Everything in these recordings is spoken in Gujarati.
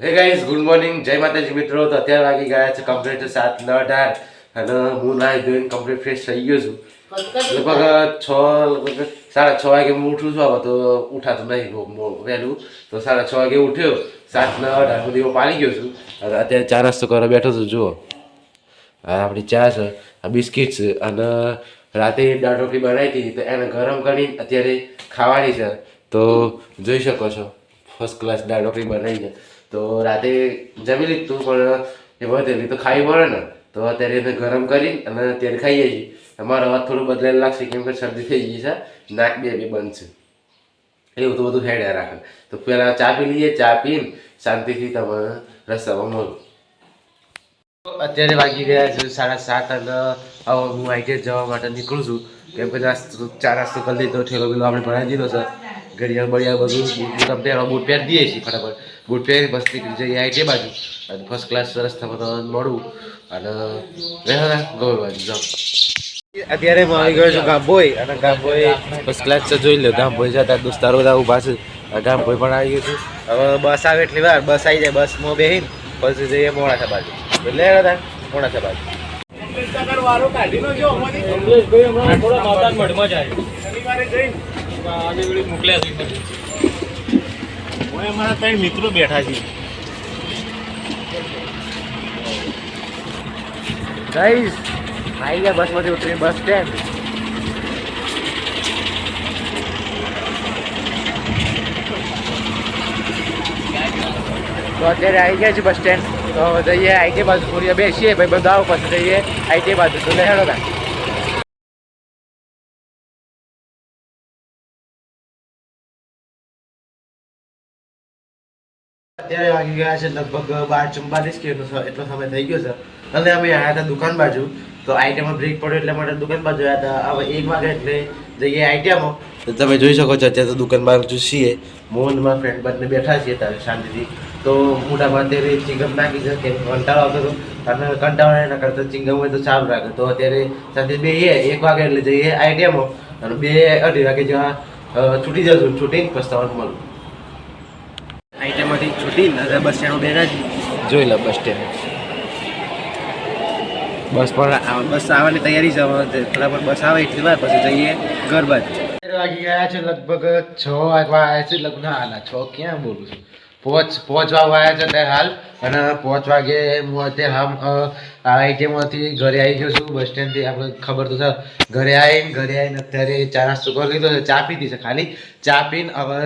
હે ગાઈઝ ગુડ મોર્નિંગ જય માતાજી મિત્રો. તો અત્યારે વાગી ગયા છે કમ્પ્લીટ 7:18 અને હું નાહી ધોઈને કમ્પ્લીટ ફ્રેશ થઈ ગયો છું. લગભગ 6:30 વાગે હું ઉઠું છું. હવે તો ઉઠાતું નહીં વહેલું, તો 6:30 વાગે ઉઠ્યો. 7:18 સુધી હું પાણી ગયો છું. અત્યારે ચા નાસ્તો કરવા બેઠો છું. જુઓ આપણી ચા છે, આ બિસ્કિટ છે અને રાતે દાળ રોટલી બનાવી હતી તો એને ગરમ કરી અત્યારે ખાવાની છે. તો જોઈ શકો છો ફર્સ્ટ ક્લાસ દાળ રોટલી બનાવી છે. તો રાતે જમી લીધું પણ એ વધેલી તો ખાવી પડે ને, તો અત્યારે એને ગરમ કરી અને અત્યારે ખાઈએ છીએ. અમારો અવાજ થોડું બદલાયેલું લાગશે કેમ કે શરદી થઈ ગઈ છે, નાક બે બંધ છે, એવું તો બધું હેડ્યા રાખે. તો પહેલાં ચા પી લઈએ, ચા પીને શાંતિથી તમે રસ્તામાં મળો. અત્યારે વાગી ગયા છે 7:30 અને હવે હું આઈટીઆઈ જવા માટે નીકળું છું કેમ કે ચા નાસ્તો કરી લીધો, ઠેલો પેલો આપણે ભણાવી દીધો છે. ઘડિયાળ બળિયાળ બધું પહેરવા બૂટ પહેરી દઈએ છીએ ફટાફટ. બૂટ પહેરી બસ નીકળી જઈએ આઈટી બાજુ અને ફર્સ્ટ ક્લાસ રસ્તામાં તો મળવું અને ગોળ બાજુ જાઉં. અત્યારે હું આવી ગયો છું ગામભોઈ અને ગામભોઈ ફર્સ્ટ ક્લાસ જોઈ લો. ગામભોઈ જતા દોસ્તારો બધા ઊભા છે. ગામભોઈ પણ આવી ગયું છું. હવે બસ આવે એટલી વાર બસ આવી જાય, બસમાં બેસીને પછી જઈએ મોડાસા બાજુ. એટલે હતા મોડાસા બાજુ. અમારા ત્રણ મિત્રો બેઠા છે. ગાઈસ આવી ગયા બસમાંથી ઉતરીને બસ સ્ટેન્ડ. તો અત્યારે આવી ગયા છે બસ સ્ટેન્ડ. તો જઈએ આઈટી બાજુ થોડી બેસીએ ભાઈ બધા આવો પછી જઈએ આઈટી બાજુ. તો હેડો તા. અત્યારે વાગી ગયા છે લગભગ 12:44 કે એટલો સમય થઈ ગયો છે અને અમે આવ્યા હતા દુકાન બાજુ. તો આઈટીમાં બ્રેક પડ્યો એટલે માટે દુકાન બાજુ આવ્યા હતા. હવે 1 વાગે એટલે જઈએ આઈટીમાં. તો તમે જોઈ શકો છો અત્યારે તો દુકાન બાજુ છીએ. મોહનમાં ફ્રેન્ડ બંને બેઠા છીએ ત્યારે શાંતિથી. તો મોઢામાં અત્યારે ચિંગમ નાખી છે કે કંટાળો આવતો હતો અને કંટાળો એના કરતાં ચિંગમ હોય તો સારું રાખે. તો અત્યારે સાથે બેસીએ 1 વાગે એટલે જઈએ આઈટીમાં અને 2-2:30 વાગે જેવા છૂટી જશું. છૂટીને પછી તમારું મળું. આઈટીમાંથી છૂટી બસ સ્ટેન્ડ બેઠા જોઈ લો. બસ સ્ટેન્ડ બસ આવવાની તૈયારી છે. ફટાફટ બસ આવે એટલી વાર પછી જઈએ ઘર બાજુ. વાગી ગયા છે લગભગ 6 વાગવા આવ્યા છે. લગ્ન હાલ 6 ક્યાં બોલું છું, પહોંચવા આવ્યા છે અત્યારે હાલ. અને 5 વાગે હું અત્યારે આઈટીમાંથી ઘરે આવી ગયો છું બસ સ્ટેન્ડથી. આપણે ખબર તો છે. ઘરે આવીને અત્યારે ચા નાસ્તો કરી લીધો છે. ચા પીધી છે ખાલી. ચા પીને હવે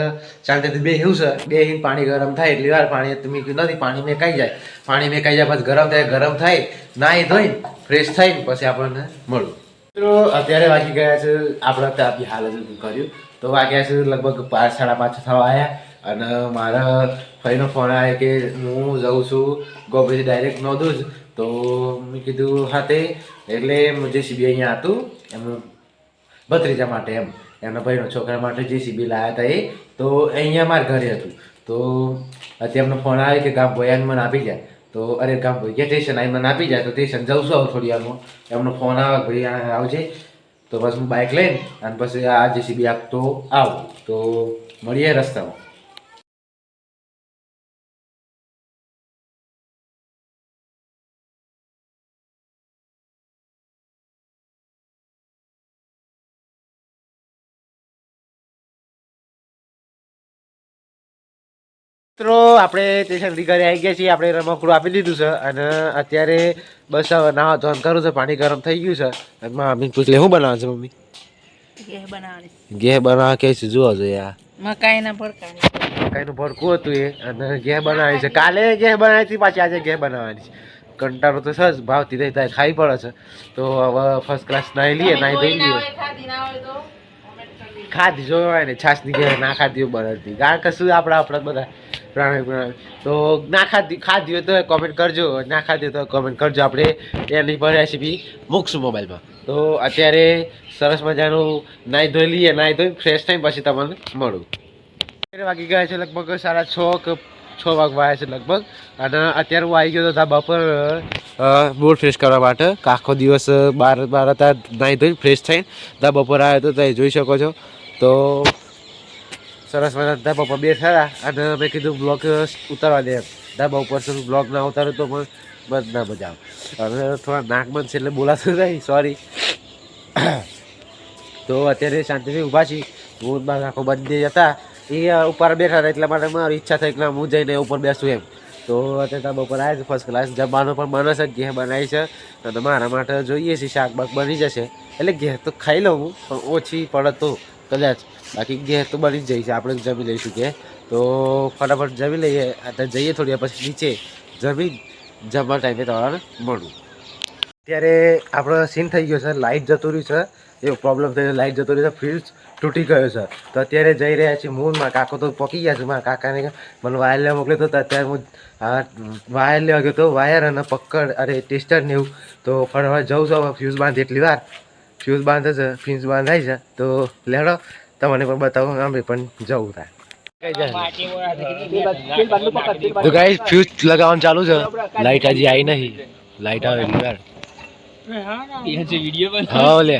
શાંતિથી બેહ્યું છે. બેહીને પાણી ગરમ થાય એટલી વાર પાણી મૂક્યું નથી. પાણી મેકાઈ જાય પછી ગરમ થાય નાહી ધોઈને ફ્રેશ થઈને પછી આપણને મળું. મિત્રો અત્યારે વાગી ગયા છે આપણે ત્યાં હાલ જ કર્યું તો વાગ્યા છે લગભગ 5-5:30 થવા આવ્યા. અને મારા ભાઈનો ફોન આવ્યો કે હું જાઉં છું ગોભેથી ડાયરેક્ટ નોંધું જ. તો મેં કીધું હા તે એટલે જેસીબી અહીંયા હતું એમનું ભત્રીજા માટે, એમના ભાઈનો છોકરા માટે જેસીબી લાવ્યા હતા. તો અહીંયા મારા ઘરે હતું. તો અત્યારે એમનો ફોન આવ્યો કે ગામ ભોયાને મને આપી જાય. તો અરે ગામ ભાઈ કે સ્ટેશન આવી મને આપી જાય. તો સ્ટેશન જાઉં છું થોડી વારમાં. એમનો ફોન આવે ભાઈ આવજે. તો બસ હું બાઇક લઈને અને પછી આ જેસીબી આપતો આવું. તો મળીએ રસ્તામાં. મિત્રો આપણે સ્ટેશનથી ઘરે આવી ગયા છીએ. આપણે રમકડું આપી દીધું છે અને અત્યારે બસ નાવા ધોન કરું છે. પાણી ગરમ થઈ ગયું છે. મમ્મી પૂછ લે શું બનાવે છે મમ્મી? ઘેર બનાવવા કે છે જુઓ છો યાર. મકાઈનું ભરકું હતું એ અને ઘેર બનાવી છે. કાલે ઘેર બનાવી હતી પાછી આજે ઘેર બનાવવાની છે. કંટાળો તો સજ ભાવતી રહી થાય ખાઈ પડે છે. તો હવે ફર્સ્ટ ક્લાસ નાહી લઈએ, નાહી ધોઈ લઈએ. ખાધી જોવાય ને છાસની ઘેર ના ખાધી બનતી કારણ કે શું આપણા બધા પ્રાણી. તો ના ખાધી હોય તો કોમેન્ટ કરજો, ના ખાધી હોય તો કોમેન્ટ કરજો. આપણે એની પર રેસીપી મૂકશું મોબાઈલમાં. તો અત્યારે સરસ મજાનું નાહી ધોઈ લઈએ. નાહી ધોઈ ફ્રેશ થઈને પછી તમને મળું. અત્યારે વાગી ગયા છે લગભગ 6:30 કે 6 વાગવા આવ્યા છે લગભગ. અને અત્યારે હું આવી ગયો હતો ધાબા પર મૂડ ફ્રેશ કરવા માટે. આખો દિવસ બાર હતા નાહી ધોઈને ફ્રેશ થઈને ધાબા પર આવ્યો હતો. તમે જોઈ શકો છો. તો સરસ મજા ધાબા પર બેઠા અને મેં કીધું બ્લોગ ઉતારવા દે. ધાબા ઉપર છે બ્લોગ ના ઉતારું તો પણ બસ ના મજા આવે હવે થોડા નાક બંધ છે એટલે બોલાતું નહીં સોરી. તો અત્યારે શાંતિથી ઊભા છીએ. હું મારા આખો બંધ હતા એ ઉપર બેઠા હતા એટલા માટે મારી ઈચ્છા થઈ કે હું જઈને ઉપર બેસું એમ. તો અત્યારે ધાબા ઉપર આવ્યા છે ફર્સ્ટ ક્લાસ જમવાનું પણ બને છે ઘેર બનાવી છે અને મારા માટે જોઈએ છીએ શાક બાક બની જશે એટલે ઘેર તો ખાઈ લઉં હું પણ ઓછી પડે તો કદાચ બાકી ઘેર તો બની જ જાય છે આપણે જમી લઈશું કે તો ફટાફટ જમી લઈએ અત્યારે જઈએ થોડી વાર પછી નીચે જમવા ટાઈમે તમારે મળું. અત્યારે આપણો સીન થઈ ગયો છે લાઇટ જતું રહ્યું છે એવો પ્રોબ્લેમ થયો લાઇટ જતો રહ્યો છે ફ્યુઝ તૂટી ગયો છે તો અત્યારે જઈ રહ્યા છીએ હું મારા કાકો તો પકી ગયા છે મારા કાકાને મને વાયર લેવા મોકલ્યો હતો અત્યારે હું વાયર લેવા ગયો તો વાયર અને પકડ અરે ટેસ્ટર ને એવું તો ફરવા જવું છું હવે ફ્યુઝ બાંધ એટલી વાર ફ્યુઝ બાંધે છે ફ્યુઝ બાંધાય છે તો લેડો તમને પણ બતાવો અમે પણ જવું થાય. તો ગાઈસ ફ્યુઝ લગાવવાનું ચાલુ છે લાઇટ હજી આવી નહીં લાઇટ આવે એટલી વાર હા લે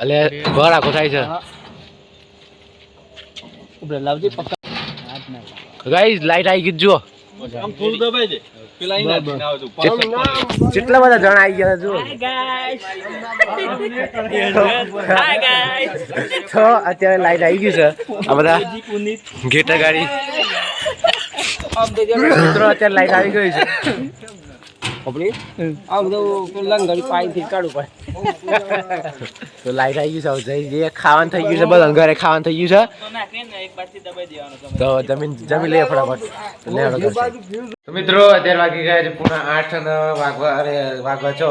અલે ઘર આખો થાય છે ગાઈસ લાઇટ આવી ગઈ જુઓ કેટલા બધા જણા આવી ગયા જુઓ તો અત્યારે લાઇટ આવી ગયું છે આ બધા ઘેટા ગાડી મિત્રો અત્યારે લાઇટ આવી ગઈ છે તો લાઈટ આવી ગયું છે જઈ ખાવાનું થઈ ગયું છે બધા ઘરે ખાવાનું થઈ ગયું છે તો જમી લઈએ ફટાફટ. તો મિત્રો અત્યારે વાગી ગયા છે પૂરા 8 અને વાગવા છો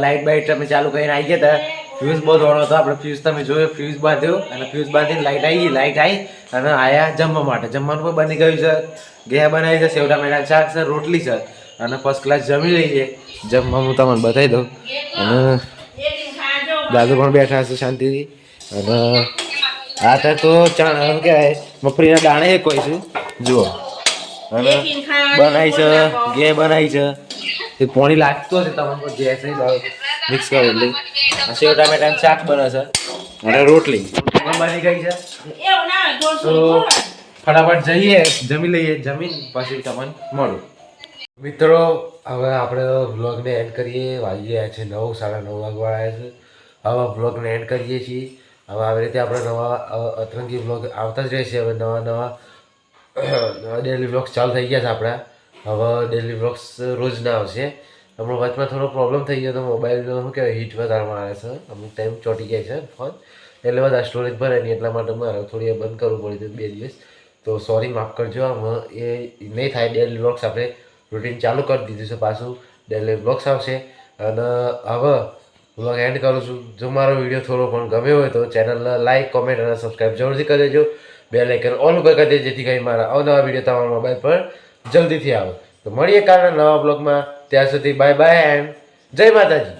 લાઈટ બાઈટ અમે ચાલુ કરીને આવી ગયા હતા ફ્યુઝ બહુ દોડો હતો આપણે ફ્યુઝ તમે જોયો ફ્યુઝ બાંધ્યો અને ફ્યુઝ બાંધીને લાઈટ આવી અને આયા જમવા માટે જમવાનું પણ બની ગયું છે ઘેર બનાવી છે સેવડા મેળા શાક છે રોટલી છે અને ફર્સ્ટ ક્લાસ જમી લઈએ જમવા હું તમને બતાવી દઉં અને દાદુ પણ બેઠા છે શાંતિથી અને આ તો શું કહેવાય મગફળીના દાણે કોઈ છું જુઓ અને બનાવી છે ઘે બનાવી છે એ પાણી લાગતો છે તમને ગેસ મિક્સ કરો એટલે સેવ ટામેટાનું શાક બને છે અને રોટલી પણ બની ગઈ છે તો ફટાફટ જઈએ જમી લઈએ જમીન પછી તમને મળું. મિત્રો હવે આપણે વ્લોગને એન્ડ કરીએ વાગી ગયા છે 9 9:30 વાગવા આવ્યા છે હવે વ્લોગને એન્ડ કરીએ છીએ હવે આવી રીતે આપણે નવા અતરંગી વ્લોગ આવતા જ રહેશે હવે નવા ડેલી વ્લોગ્સ ચાલુ થઈ ગયા છે આપણા હવે ડેલી વ્લોગ્સ રોજ ના આવશે હમણાં વચમાં થોડો પ્રોબ્લેમ થઈ ગયો તો મોબાઈલનો શું કહેવાય હીટ વધારવામાં આવે છે અમુક ટાઈમ ચોંટી જાય છે ફોન એટલે બધા સ્ટોરેજ ભરે નહીં એટલા માટે મારે થોડી બંધ કરવું પડ્યું 2 દિવસ તો સોરી માફ કરજો આમાં એ નહીં થાય ડેલી વ્લોગ્સ આપણે રૂટીન ચાલુ કરી દીધું છે પાછું ડેલી વ્લોગ્સ આવશે અને હવે વ્લોગ એન્ડ કરું છું જો મારો વિડીયો થોડો પણ ગમ્યો હોય તો ચેનલને લાઇક કોમેન્ટ અને સબસ્ક્રાઈબ જરૂરથી કરી દેજો બેલ આઇકન ઓલ ઉપર કરી દેજો જેથી કરી મારા અવનવા વિડીયો તમારા મોબાઈલ પર જલ્દીથી આવે તો મળીએ કાલના નવા બ્લોગમાં ત્યાં સુધી બાય બાય એન્ડ જય માતાજી.